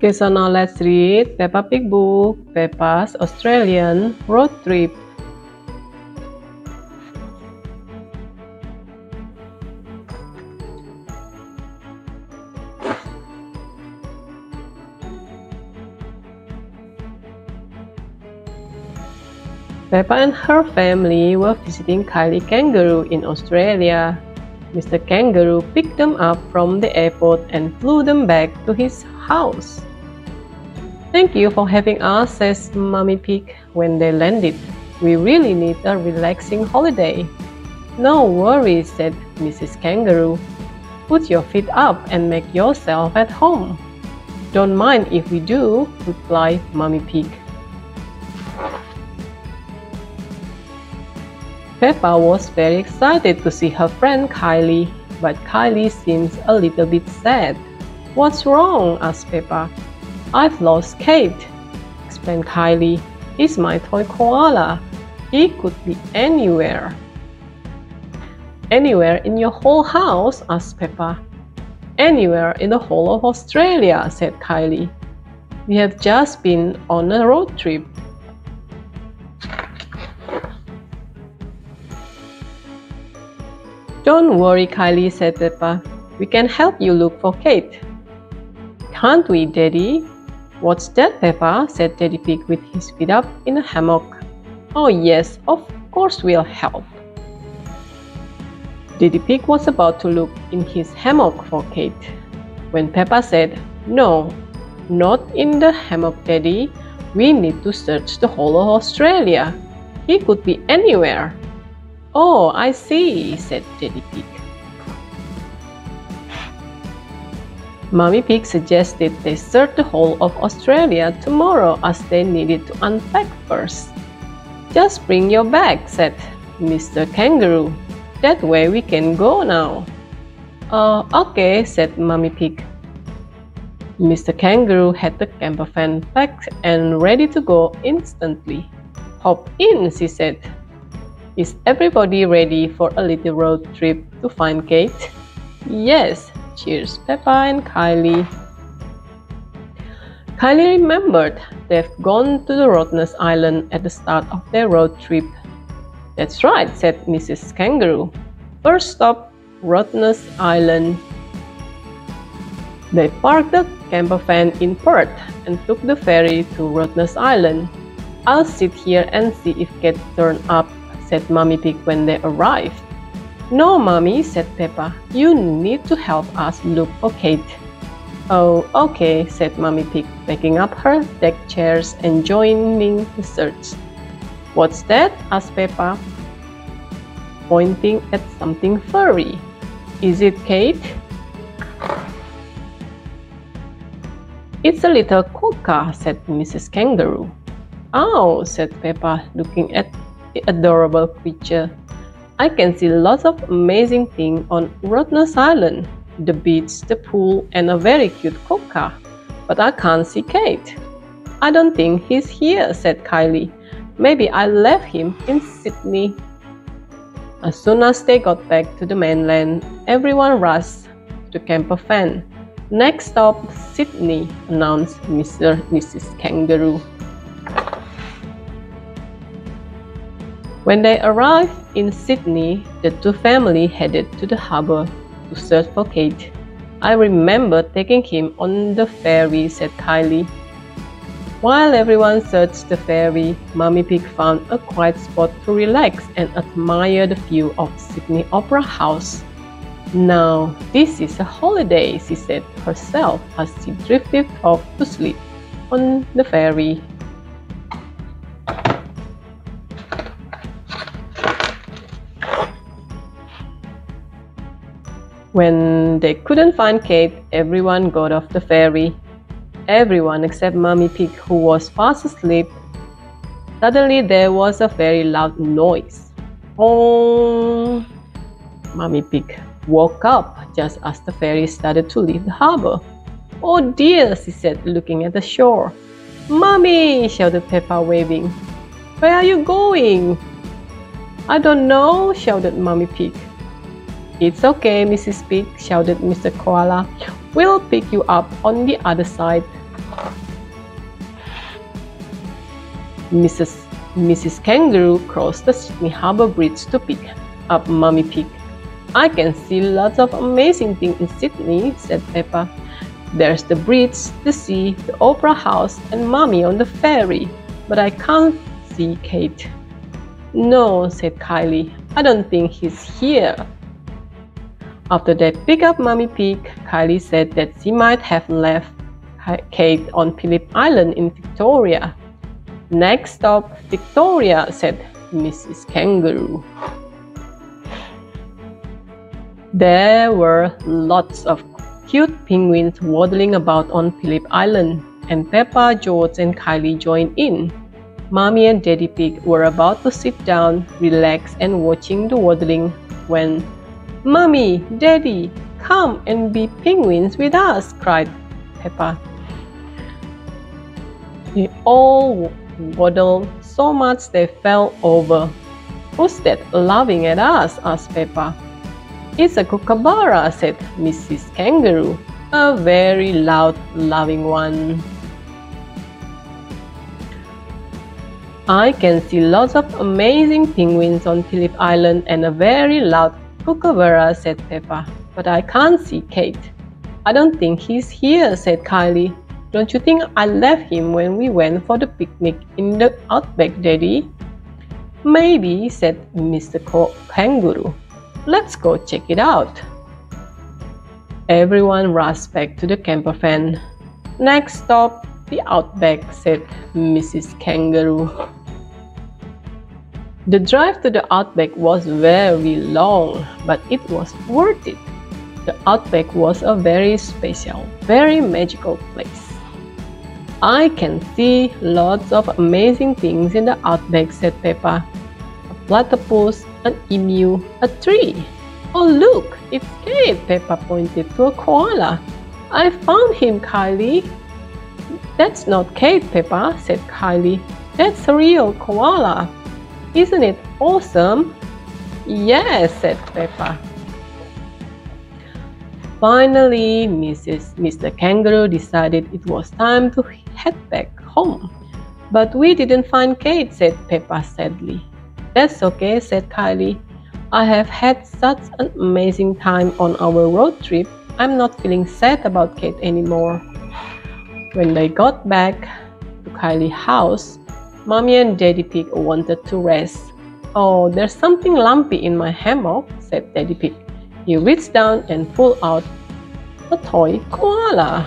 Okay, so now let's read Peppa Pig book, Peppa's Australian Road Trip. Peppa and her family were visiting Kylie Kangaroo in Australia. Mr. Kangaroo picked them up from the airport and flew them back to his house. "Thank you for having us," says Mummy Pig when they landed. "We really need a relaxing holiday." "No worries," said Mrs. Kangaroo. "Put your feet up and make yourself at home." "Don't mind if we do," replied Mummy Pig. Peppa was very excited to see her friend Kylie, but Kylie seems a little bit sad. "What's wrong?" asked Peppa. "I've lost Kate," explained Kylie. "He's my toy koala. He could be anywhere." "Anywhere in your whole house?" asked Peppa. "Anywhere in the whole of Australia," said Kylie. "We have just been on a road trip." "Don't worry, Kylie," said Peppa. "We can help you look for Kate." "Can't we, Daddy?" "What's that, Peppa?" said Daddy Pig with his feet up in a hammock. "Oh yes, of course we'll help." Daddy Pig was about to look in his hammock for Kate, when Peppa said, "No, not in the hammock, Daddy. We need to search the whole of Australia. He could be anywhere." "Oh, I see," said Daddy Pig. Mummy Pig suggested they search the whole of Australia tomorrow as they needed to unpack first. "Just bring your bag," said Mr. Kangaroo. "That way we can go now." Okay," said Mummy Pig. Mr. Kangaroo had the camper van packed and ready to go instantly. "Hop in," she said. "Is everybody ready for a little road trip to find Kate?" "Yes," cheers Peppa and Kylie. Kylie remembered they've gone to the Rottnest Island at the start of their road trip. "That's right," said Mrs. Kangaroo. "First stop, Rottnest Island." They parked the camper van in Perth and took the ferry to Rottnest Island. "I'll sit here and see if Kate turned up," said Mummy Pig when they arrived. "No, Mummy," said Peppa. "You need to help us look for Kate." "Oh, okay," said Mummy Pig, picking up her deck chairs and joining the search. "What's that?" asked Peppa, pointing at something furry. "Is it Kate?" "It's a little koala," said Mrs. Kangaroo. "Oh," said Peppa, looking at the adorable creature. "I can see lots of amazing things on Rottnest Island. The beach, the pool, and a very cute koala. But I can't see Kate." "I don't think he's here," said Kylie. "Maybe I left him in Sydney." As soon as they got back to the mainland, everyone rushed to camper van. "Next stop, Sydney," announced Mr. and Mrs. Kangaroo. When they arrived in Sydney, the two families headed to the harbour to search for Kate. "I remember taking him on the ferry," said Kylie. While everyone searched the ferry, Mummy Pig found a quiet spot to relax and admire the view of Sydney Opera House. "Now, this is a holiday," she said herself as she drifted off to sleep on the ferry. When they couldn't find Kate, everyone got off the ferry. Everyone except Mummy Pig, who was fast asleep. Suddenly there was a very loud noise. "Oh!" Mummy Pig woke up just as the ferry started to leave the harbour. "Oh dear," she said, looking at the shore. "Mummy!" shouted Peppa, waving. "Where are you going?" "I don't know," shouted Mummy Pig. "It's okay, Mrs. Pig," shouted Mr. Koala. "We'll pick you up on the other side." Mrs. Kangaroo crossed the Sydney Harbour Bridge to pick up Mummy Pig. "I can see lots of amazing things in Sydney," said Peppa. "There's the bridge, the sea, the opera house, and Mummy on the ferry. But I can't see Kate." "No," said Kylie. "I don't think he's here." After they picked up Mummy Pig, Kylie said that she might have left Kate on Phillip Island in Victoria. "Next stop, Victoria," said Mrs. Kangaroo. There were lots of cute penguins waddling about on Phillip Island, and Peppa, George, and Kylie joined in. Mommy and Daddy Pig were about to sit down, relax, and watching the waddling when, "Mommy, Daddy, come and be penguins with us," cried Peppa. They all waddled so much they fell over. "Who's that laughing at us?" asked Peppa. "It's a kookaburra," said Mrs. Kangaroo, "a very loud, laughing one." "I can see lots of amazing penguins on Phillip Island and a very loud kookaburra," said Peppa, "but I can't see Kate." "I don't think he's here," said Kylie. "Don't you think I left him when we went for the picnic in the outback, Daddy?" "Maybe," said Mr. Kangaroo. "Let's go check it out." Everyone rushed back to the camper van. "Next stop, the outback," said Mrs. Kangaroo. The drive to the outback was very long, but it was worth it. The outback was a very special, very magical place. "I can see lots of amazing things in the outback," said Peppa. "A platypus, an emu, a tree." "Oh, look, it's Kate," Peppa pointed to a koala. "I found him, Kylie." "That's not Kate, Peppa," said Kylie. "That's a real koala. Isn't it awesome?" "Yes," said Peppa. Finally, Mr. Kangaroo decided it was time to head back home. "But we didn't find Kate," said Peppa sadly. "That's okay," said Kylie. "I have had such an amazing time on our road trip. I'm not feeling sad about Kate anymore." When they got back to Kylie's house, Mommy and Daddy Pig wanted to rest. "Oh, there's something lumpy in my hammock," said Daddy Pig. He reached down and pulled out a toy koala.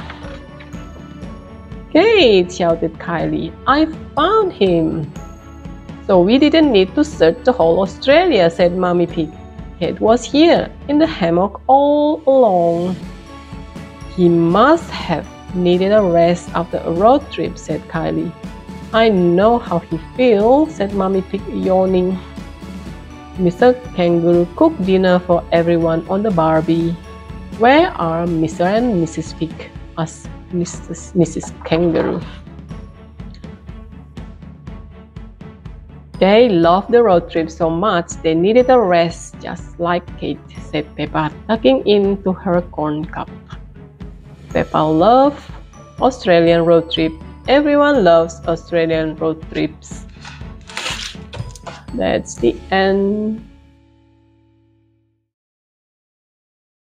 "Kate!" shouted Kylie. "I found him!" "So we didn't need to search the whole Australia," said Mummy Pig. "Kate was here in the hammock all along." "He must have needed a rest after a road trip," said Kylie. "I know how he feels," said Mummy Pig, yawning. Mr. Kangaroo cooked dinner for everyone on the barbie. "Where are Mr. and Mrs. Pig?" asked Mrs. Kangaroo. "They loved the road trip so much they needed a rest just like Kate," said Peppa, tucking into her corn cup. Peppa loved Australian road trip. Everyone loves Australian road trips. That's the end.